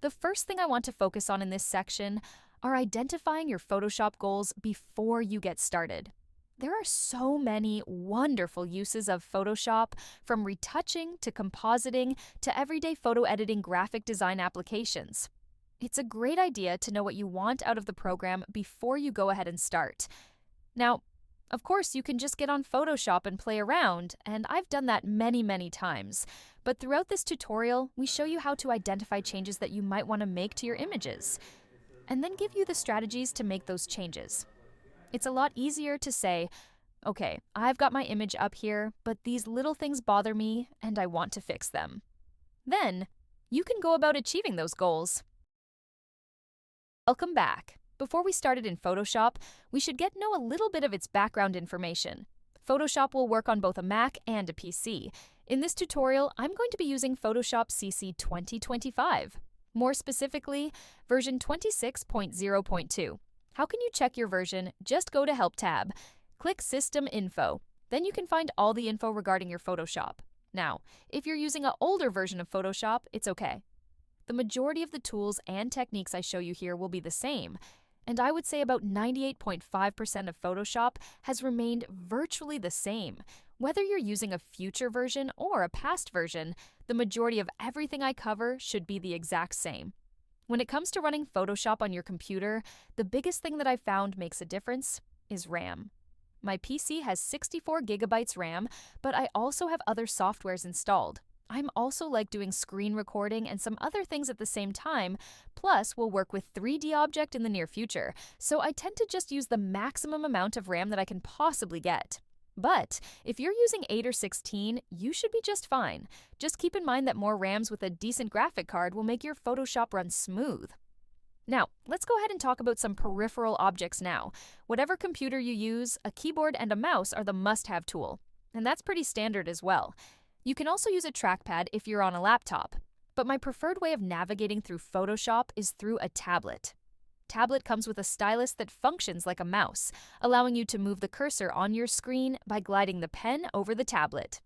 The first thing I want to focus on in this section are identifying your Photoshop goals before you get started. There are so many wonderful uses of Photoshop, from retouching to compositing to everyday photo editing graphic design applications. It's a great idea to know what you want out of the program before you go ahead and start. Now, of course, you can just get on Photoshop and play around, and I've done that many times. But throughout this tutorial, we show you how to identify changes that you might want to make to your images, and then give you the strategies to make those changes. It's a lot easier to say, okay, I've got my image up here, but these little things bother me and I want to fix them. Then, you can go about achieving those goals. Welcome back. Before we started in Photoshop, we should get to know a little bit of its background information. Photoshop will work on both a Mac and a PC. In this tutorial, I'm going to be using Photoshop CC 2025. More specifically, version 26.0.2. How can you check your version? Just go to Help tab. Click System Info. Then you can find all the info regarding your Photoshop. Now, if you're using an older version of Photoshop, it's okay. The majority of the tools and techniques I show you here will be the same, and I would say about 98.5% of Photoshop has remained virtually the same. Whether you're using a future version or a past version, the majority of everything I cover should be the exact same. When it comes to running Photoshop on your computer, the biggest thing that I've found makes a difference is RAM. My PC has 64 gigabytes RAM, but I also have other softwares installed. I'm also like doing screen recording and some other things at the same time, plus we'll work with 3D Object in the near future, so I tend to just use the maximum amount of RAM that I can possibly get. But if you're using 8 or 16, you should be just fine. Just keep in mind that more RAMs with a decent graphic card will make your Photoshop run smooth. Now, let's go ahead and talk about some peripheral objects now. Whatever computer you use, a keyboard and a mouse are the must-have tool, and that's pretty standard as well. You can also use a trackpad if you're on a laptop, but my preferred way of navigating through Photoshop is through a tablet. Tablet comes with a stylus that functions like a mouse, allowing you to move the cursor on your screen by gliding the pen over the tablet.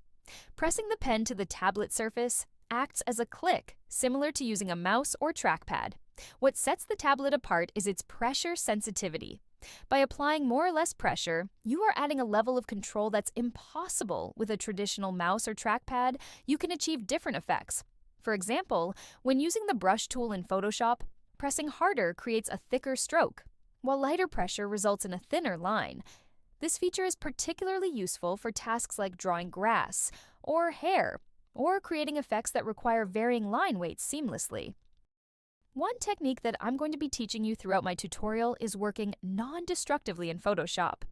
Pressing the pen to the tablet surface acts as a click, similar to using a mouse or trackpad. What sets the tablet apart is its pressure sensitivity. By applying more or less pressure, you are adding a level of control that's impossible with a traditional mouse or trackpad. You can achieve different effects. For example, when using the brush tool in Photoshop, pressing harder creates a thicker stroke, while lighter pressure results in a thinner line. This feature is particularly useful for tasks like drawing grass or hair, or creating effects that require varying line weights seamlessly. One technique that I'm going to be teaching you throughout my tutorial is working non-destructively in Photoshop.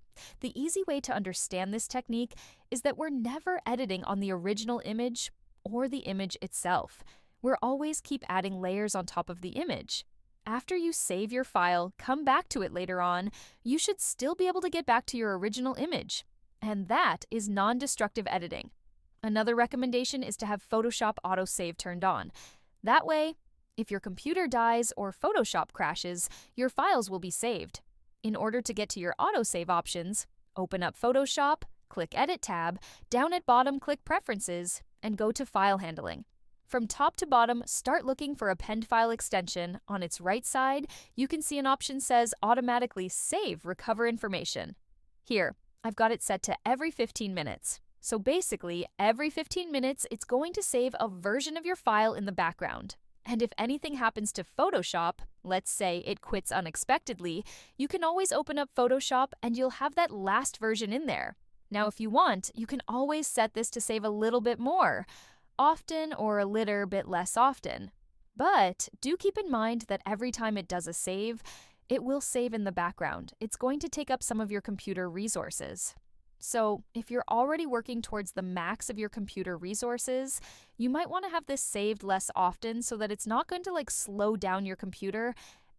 The easy way to understand this technique is that we're never editing on the original image or the image itself. We'll always keep adding layers on top of the image. After you save your file, come back to it later on, you should still be able to get back to your original image. And that is non-destructive editing. Another recommendation is to have Photoshop autosave turned on. That way, if your computer dies or Photoshop crashes, your files will be saved. In order to get to your autosave options, open up Photoshop, click Edit tab, down at bottom click Preferences, and go to File Handling. From top to bottom, start looking for Append File extension. On its right side, you can see an option says Automatically Save Recover Information. Here, I've got it set to every 15 minutes. So basically, every 15 minutes, it's going to save a version of your file in the background. And if anything happens to Photoshop, let's say it quits unexpectedly, you can always open up Photoshop and you'll have that last version in there. Now, if you want, you can always set this to save a little bit more often or a little bit less often. But do keep in mind that every time it does a save, it will save in the background. It's going to take up some of your computer resources. So if you're already working towards the max of your computer resources, you might want to have this saved less often so that it's not going to slow down your computer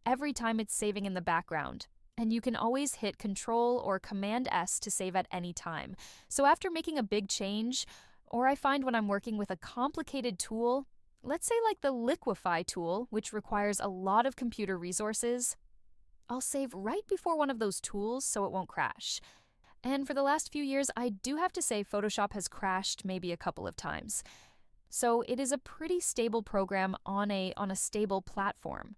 every time it's saving in the background. And you can always hit Control or Command S to save at any time. So after making a big change, or I find when I'm working with a complicated tool, let's say like the Liquify tool, which requires a lot of computer resources, I'll save right before one of those tools so it won't crash. And for the last few years, I do have to say Photoshop has crashed maybe a couple of times. So it is a pretty stable program on a stable platform.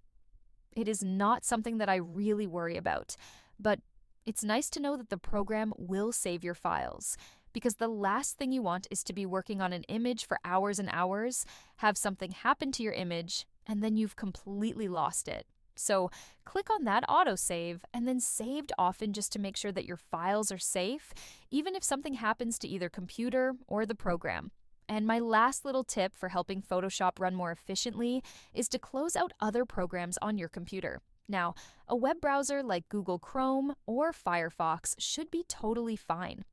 It is not something that I really worry about, but it's nice to know that the program will save your files, because the last thing you want is to be working on an image for hours and hours, have something happen to your image, and then you've completely lost it. So click on that autosave and then saved often just to make sure that your files are safe, even if something happens to either computer or the program. And my last little tip for helping Photoshop run more efficiently is to close out other programs on your computer. Now, a web browser like Google Chrome or Firefox should be totally fine.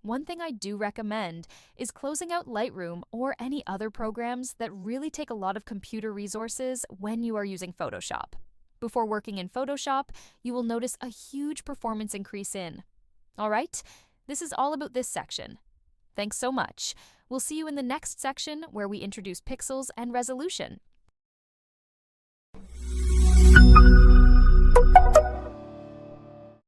One thing I do recommend is closing out Lightroom or any other programs that really take a lot of computer resources when you are using Photoshop. Before working in Photoshop, you will notice a huge performance increase in. All right, this is all about this section. Thanks so much. We'll see you in the next section where we introduce pixels and resolution.